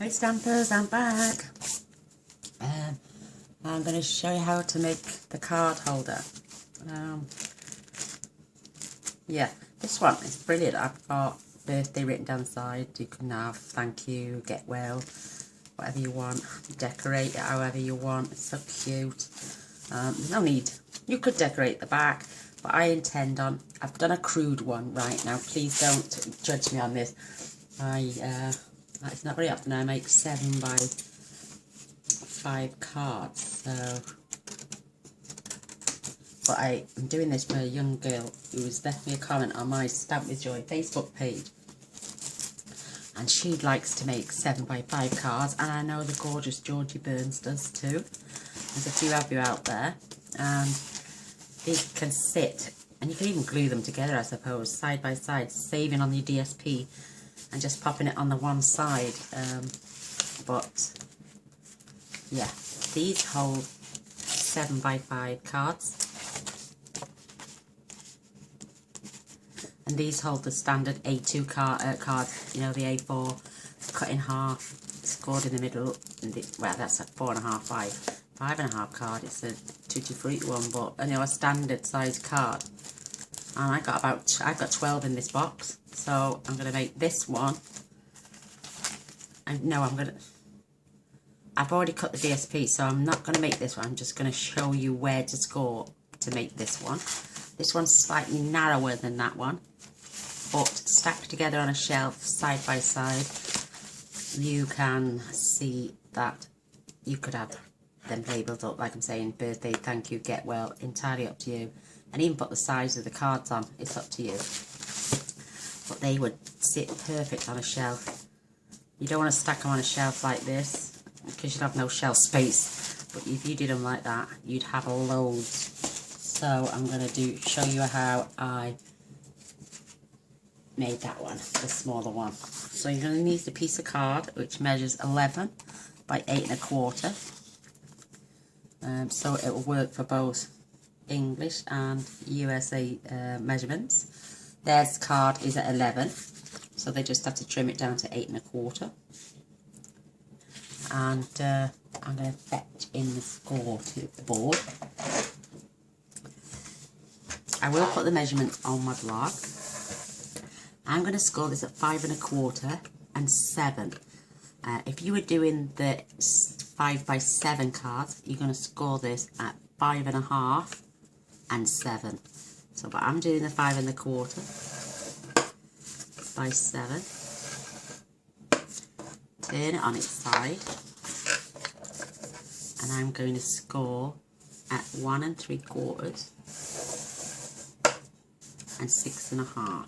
Hey Stampers, I'm back. I'm going to show you how to make the card holder. Yeah, this one is brilliant. I've got birthday written down the side. You can have thank you, get well, whatever you want. Decorate it however you want. It's so cute. No need. You could decorate the back, but I intend on. I've done a crude one right now. Please don't judge me on this. It's not very often I make 7 by 5 cards. So, but I am doing this for a young girl who's left me a comment on my Stamp with Joy Facebook page, and she likes to make 7 by 5 cards, and I know the gorgeous Georgie Burns does too. There's a few of you out there, and these can sit, and you can even glue them together, I suppose, side by side, saving on your DSP and just popping it on the one side. But yeah, these hold 7 by 5 cards, and these hold the standard A2 cards, you know, the A4 cut in half, scored in the middle, and well, that's a 4.5, 5.5 card. It's a tutti frutti one, but you know, a standard size card. And I've got 12 in this box, so I'm gonna make this one. I've already cut the DSP, so I'm not gonna make this one. I'm just gonna show you where to score to make this one. This one's slightly narrower than that one, but stacked together on a shelf side by side, you can see that you could have them labelled up, like I'm saying, birthday, thank you, get well, entirely up to you. And even put the size of the cards on, it's up to you. But they would sit perfect on a shelf. You don't want to stack them on a shelf like this, because you'd have no shelf space. But if you did them like that, you'd have loads. So I'm going to show you how I made that one, the smaller one. So you're going to need a piece of card which measures 11 by 8.25. So it will work for both English and USA measurements. There's card is at 11, so they just have to trim it down to 8.25. And I'm going to fetch in the score to the board. I will put the measurements on my blog. I'm going to score this at 5.25 and 7. If you were doing the 5 by 7 cards, you're going to score this at 5.5 and 7. So, but I'm doing the 5.25 by 7. Turn it on its side, and I'm going to score at 1 3/4 and 6.5.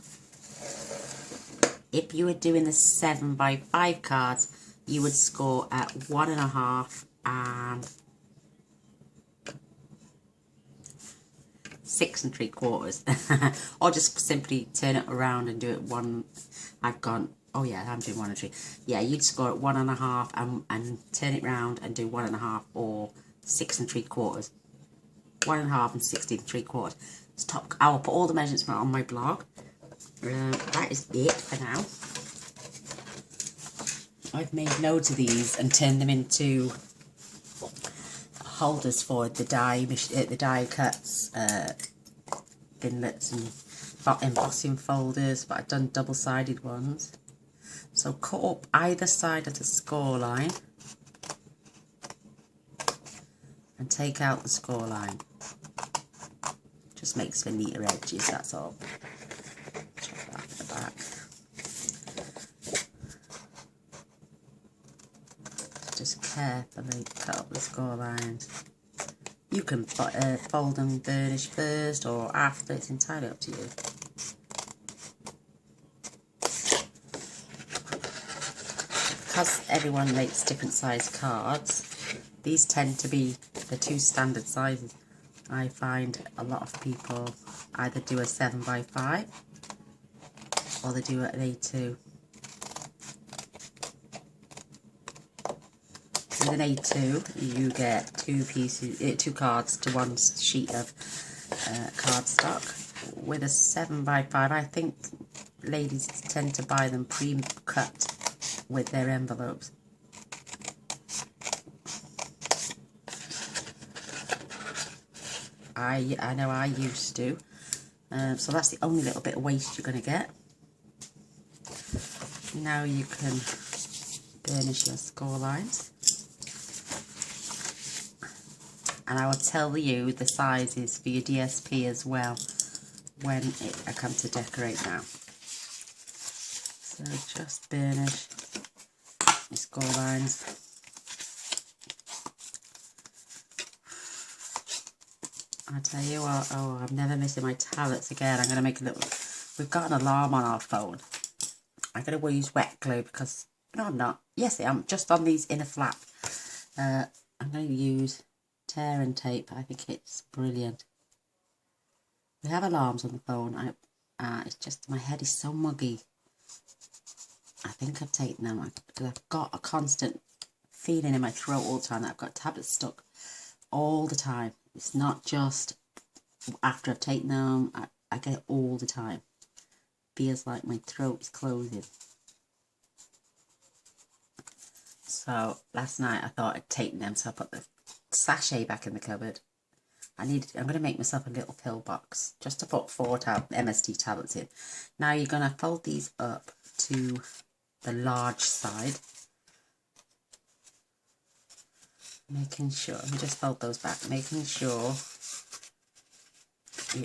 If you were doing the 7 by 5 cards, you would score at 1.5 and 6 3/4, or just simply turn it around and do it one. I'm doing 1 3. Yeah, you'd score at 1.5 and turn it round and do 1.5 or 6 3/4. 1.5 and 6 3/4. Stop. I will put all the measurements on my blog. That is it for now. I've made loads of these and turned them into holders for the die cuts, inlets and embossing folders, but I've done double-sided ones. So cut up either side of the score line and take out the score line. Just makes for neater edges, that's all. Chuck that at the back. Just carefully cut up the score lines. You can fold and burnish first or after, it's entirely up to you. Because everyone makes different size cards, these tend to be the 2 standard sizes. I find a lot of people either do a 7 by 5 or they do an A2. With an A2, you get 2 cards to 1 sheet of cardstock. With a 7 by 5, I think ladies tend to buy them pre-cut with their envelopes. I know I used to. So that's the only little bit of waste you're going to get. Now you can burnish your score lines. And I will tell you the sizes for your DSP as well when I come to decorate now. So just burnish your score lines. I tell you what, oh, I'm never missing my tablets again. I'm going to make a little, we've got an alarm on our phone. I'm going to use wet glue because, no I'm not, yes I am, just on these inner flap. I'm going to use tear and tape. I think it's brilliant. We have alarms on the phone. It's just, my head is so muggy. I think I've taken them because I've got a constant feeling in my throat all the time that I've got tablets stuck all the time. It's not just after I've taken them, I get it all the time. Feels like my throat is closing. So last night I thought I'd taken them, so I put the sachet back in the cupboard. I'm going to make myself a little pill box just to put 4 MSD tablets in. Now you're going to fold these up to the large side. Making sure, let me just fold those back, making sure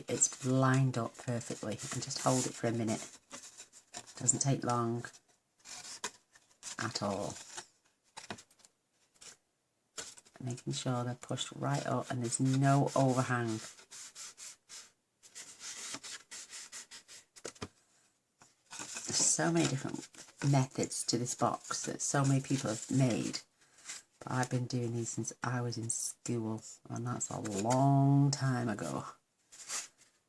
it's lined up perfectly, and just hold it for a minute. Doesn't take long at all. Making sure they're pushed right up and there's no overhang. There's so many different methods to this box that so many people have made. But I've been doing these since I was in school, and that's a long time ago.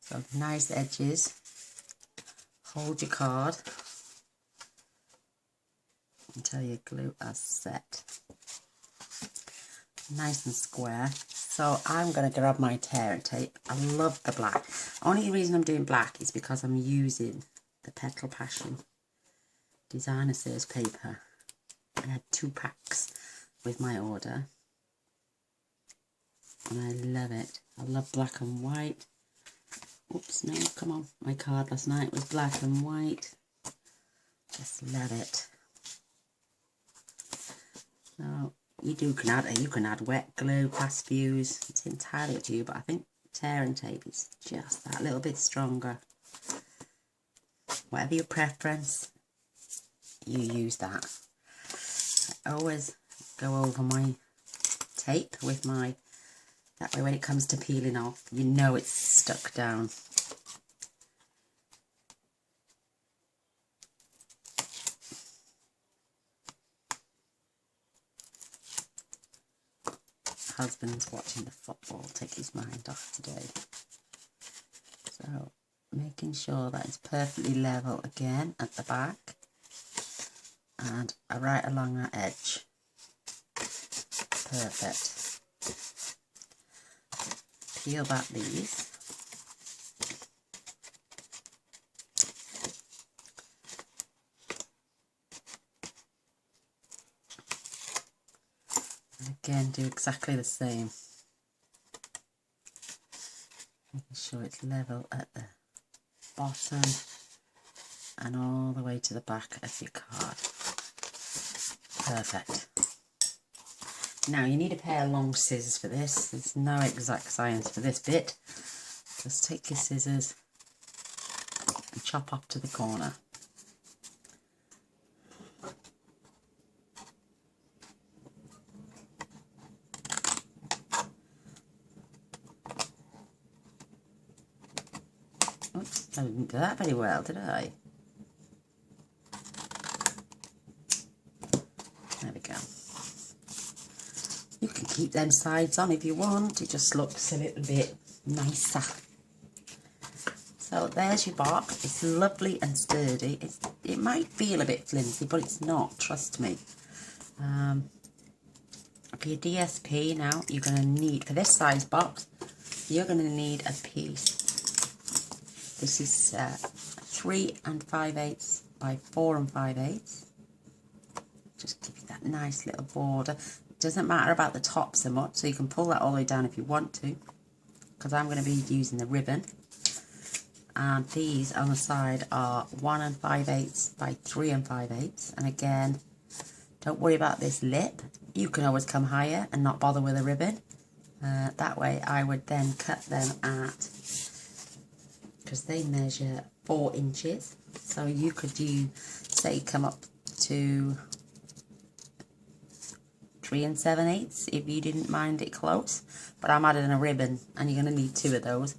So nice edges. Hold your card until your glue is set. Nice and square. So I'm going to grab my tear and tape. I love the black. Only reason I'm doing black is because I'm using the Petal Passion Designer Series paper. I had 2 packs with my order, and I love it. I love black and white. Oops, no, come on. My card last night was black and white. Just love it. So you can add wet glue, fast fuse. It's entirely up to you, but I think tear and tape is just that little bit stronger. Whatever your preference, you use that. I always go over my tape with my, that way when it comes to peeling off, you know it's stuck down. Husband's watching the football, take his mind off today. So making sure that it's perfectly level again at the back and right along that edge. Perfect. Peel back these. And again, do exactly the same. Making sure it's level at the bottom and all the way to the back of your card. Perfect. Now you need a pair of long scissors for this. There's no exact science for this bit. Just take your scissors and chop off to the corner. Oops, I didn't do that very well, did I? There we go. You can keep them sides on if you want. It just looks a little bit nicer. So there's your box. It's lovely and sturdy. It might feel a bit flimsy, but it's not, trust me. For your DSP now, you're going to need, for this size box, you're going to need a piece. This is 3 5/8 by 4 5/8. Just give you that nice little border. Doesn't matter about the top so much, so you can pull that all the way down if you want to. because I'm going to be using the ribbon. And these on the side are 1 5/8 by 3 5/8. And again, don't worry about this lip. You can always come higher and not bother with a ribbon. That way I would then cut them at, because they measure 4 inches. So you could do, say, come up to 3 7/8 if you didn't mind it close. But I'm adding a ribbon and you're going to need 2 of those.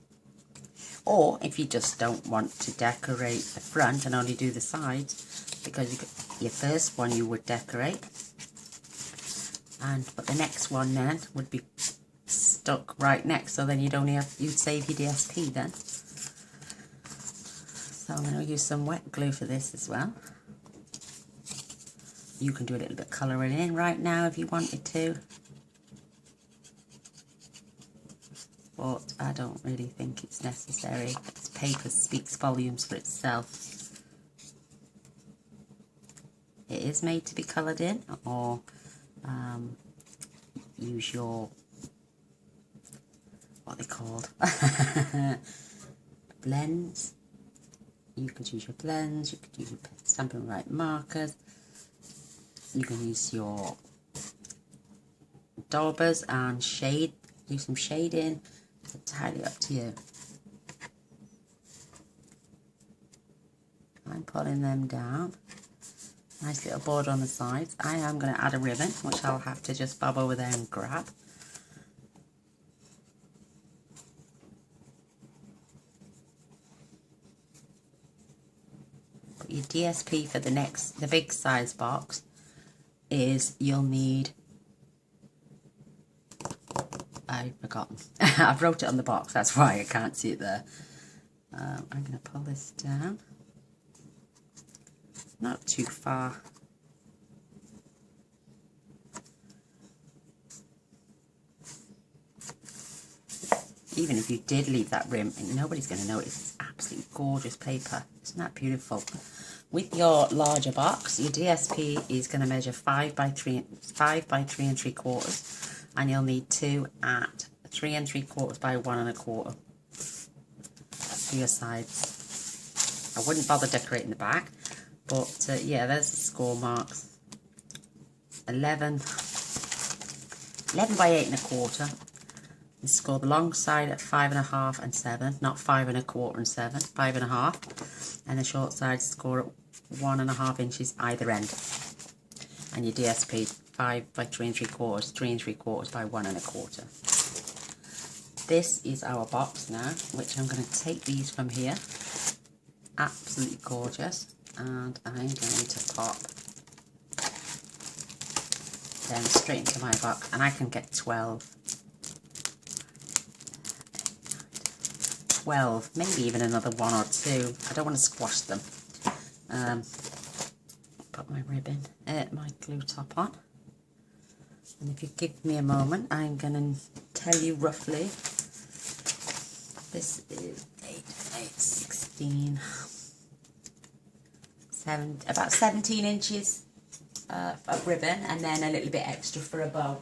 Or if you just don't want to decorate the front and only do the sides, because your first one you would decorate, but the next one then would be stuck right next, so then you'd save your DSP then. So I'm going to use some wet glue for this as well. You can do a little bit of colouring in right now if you wanted to, but I don't really think it's necessary. This paper speaks volumes for itself. It is made to be coloured in, or use your, what they called, blends. You could use your blends, you could use your Stampin' Up markers, you can use your daubers and shade, do some shading. It's entirely up to you. I'm pulling them down. Nice little border on the sides. I am going to add a ribbon, which I'll have to just bob over there and grab. But your DSP for the big size box is, you'll need, I've forgotten. I've wrote it on the box, that's why I can't see it there. I'm going to pull this down. Not too far. Even if you did leave that rim, nobody's going to notice. It's absolutely gorgeous paper. Isn't that beautiful? With your larger box, your DSP is going to measure 5 by 3 3/4, and you'll need 2 at 3 3/4 by 1 1/4 for your sides. I wouldn't bother decorating the back. But yeah, there's the score marks. 11 by 8 1/4. And score the long side at 5 1/2 and 7, not 5 1/4 and 7, 5 1/2. And the short side score at 1 1/2 inches either end. And your DSP 5 by 3 3/4, 3 3/4 by 1 1/4. This is our box now, which I'm going to take these from here. Absolutely gorgeous. And I'm going to pop them straight into my box, and I can get 12, maybe even another 1 or 2. I don't want to squash them. Put my ribbon, my glue top on, and if you give me a moment, I'm going to tell you roughly. This is 8, 16. About 17 inches of ribbon, and then a little bit extra for a bow.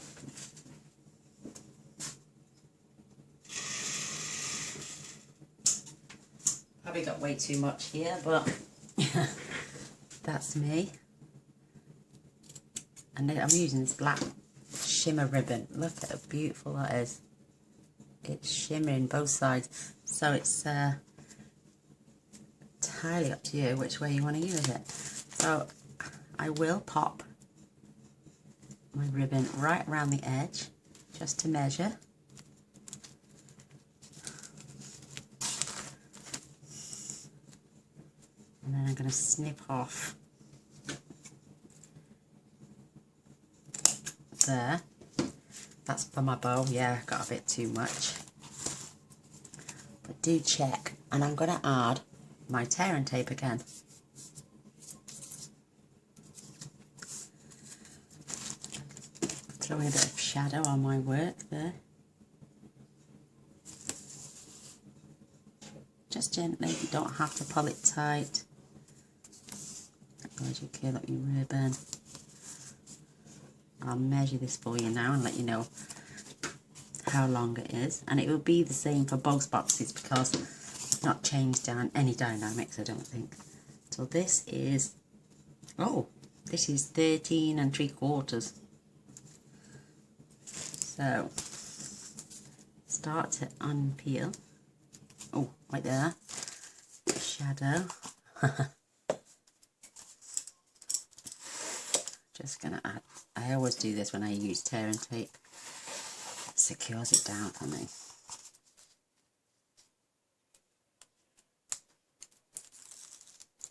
Probably got way too much here, but that's me. And I'm using this black shimmer ribbon. Look at how beautiful that is. It's shimmering both sides, so it's entirely up to you which way you want to use it. So I will pop my ribbon right around the edge just to measure. And then I'm going to snip off there. That's for my bow. Yeah, got a bit too much. But do check. And I'm going to add my tearing tape again. Throwing a bit of shadow on my work there. Just gently, you don't have to pull it tight. As you curl up your ribbon. I'll measure this for you now and let you know how long it is, and it will be the same for both boxes because it's not changed down any dynamics, I don't think. So this is, oh, this is 13 3/4. So start to unpeel. Oh, right there, shadow. Just gonna add, I always do this when I use tear and tape, it secures it down for me.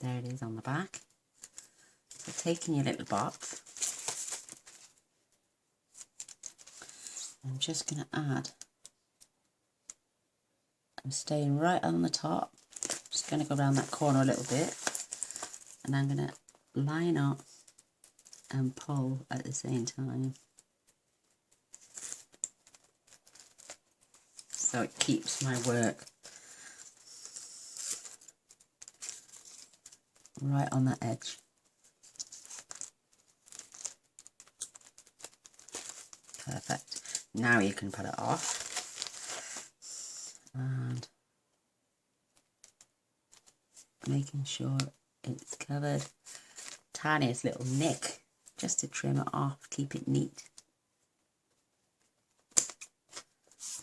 There it is on the back. So taking your little box, I'm just going to add, I'm staying right on the top, just going to go around that corner a little bit, and I'm going to line up and pull at the same time, so it keeps my work right on that edge. Perfect. Now you can put it off, and making sure it's covered. Tiniest little nick just to trim it off, keep it neat.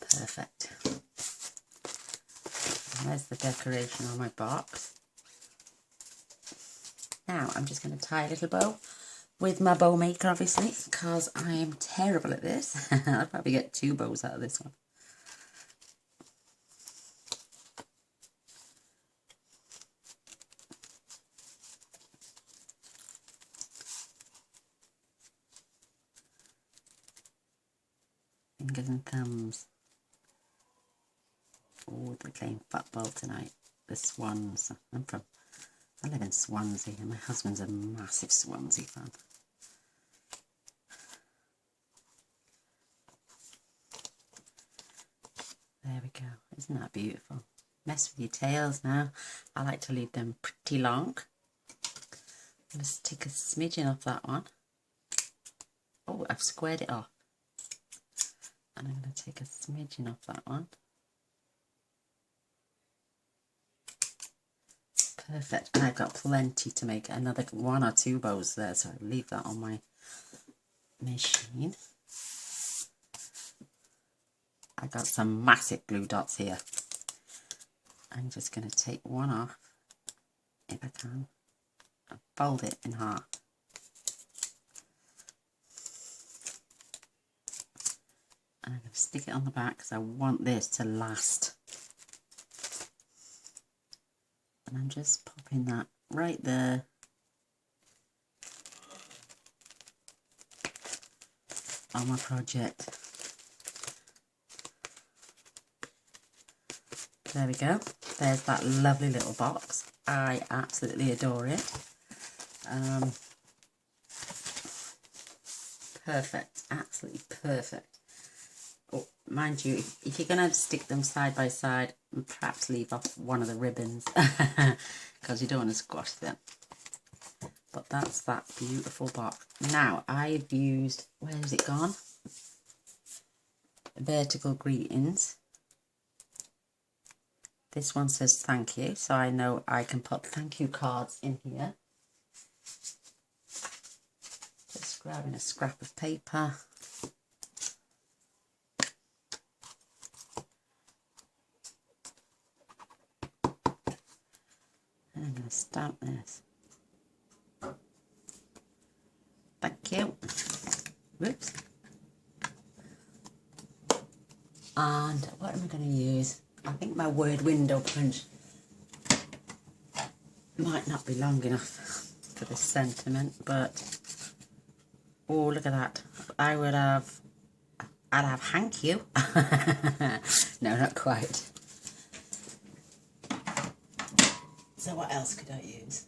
Perfect. And there's the decoration on my box. Now I'm just going to tie a little bow with my bow maker, obviously, because I am terrible at this. I'll probably get 2 bows out of this one. Fingers and thumbs. Oh, they're playing football tonight. The Swans. I live in Swansea, and my husband's a massive Swansea fan. There we go. Isn't that beautiful? Mess with your tails now. I like to leave them pretty long. Let's take a smidgen off that one. Oh, I've squared it off. And I'm going to take a smidgen off that one. Perfect. And I've got plenty to make another 1 or 2 bows there, so I'll leave that on my machine. I got some massive glue dots here. I'm just going to take one off, if I can, and fold it in half. And I'm going to stick it on the back because I want this to last. And I'm just popping that right there. On my project. There we go. There's that lovely little box. I absolutely adore it. Perfect. Absolutely perfect. Oh, mind you, if you're going to stick them side by side, perhaps leave off one of the ribbons because you don't want to squash them. But that's that beautiful box. Now, I've used, where's it gone? Vertical greetings. This one says thank you, so I know I can put thank you cards in here. Just grabbing a scrap of paper. And I'm going to stamp this. Thank you. Whoops. And what am I going to use? I think my word window punch might not be long enough for this sentiment, but oh, look at that. I'd have thank you. No, not quite. So what else could I use?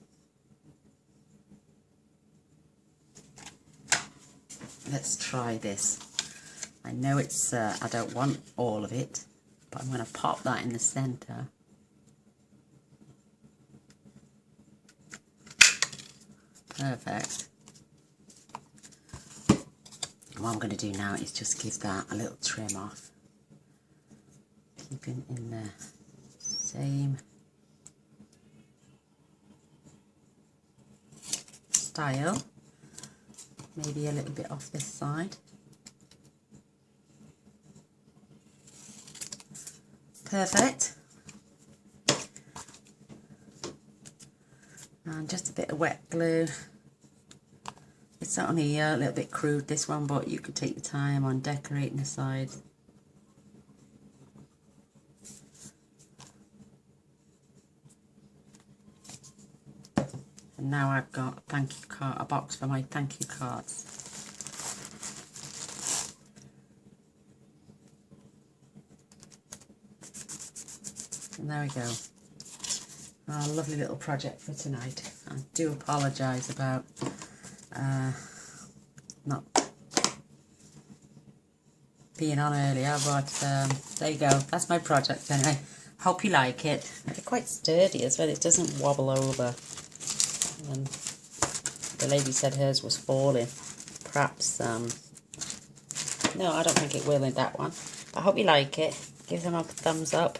Let's try this. I know it's, I don't want all of it, but I'm going to pop that in the centre. Perfect. And what I'm going to do now is just give that a little trim off. keeping in the same style, maybe a little bit off this side. Perfect. And just a bit of wet glue. It's only a little bit crude, this one, but you could take your time on decorating the sides. And now I've got a box for my thank you cards. And there we go. Our lovely little project for tonight. I do apologise about not being on earlier, but there you go. That's my project anyway. Hope you like it. They're quite sturdy as well. It doesn't wobble over. And the lady said hers was falling. Perhaps, no, I don't think it will in that one. But I hope you like it. Give them a thumbs up.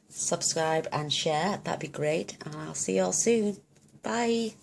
Subscribe and share, that'd be great, and I'll see you all soon. Bye.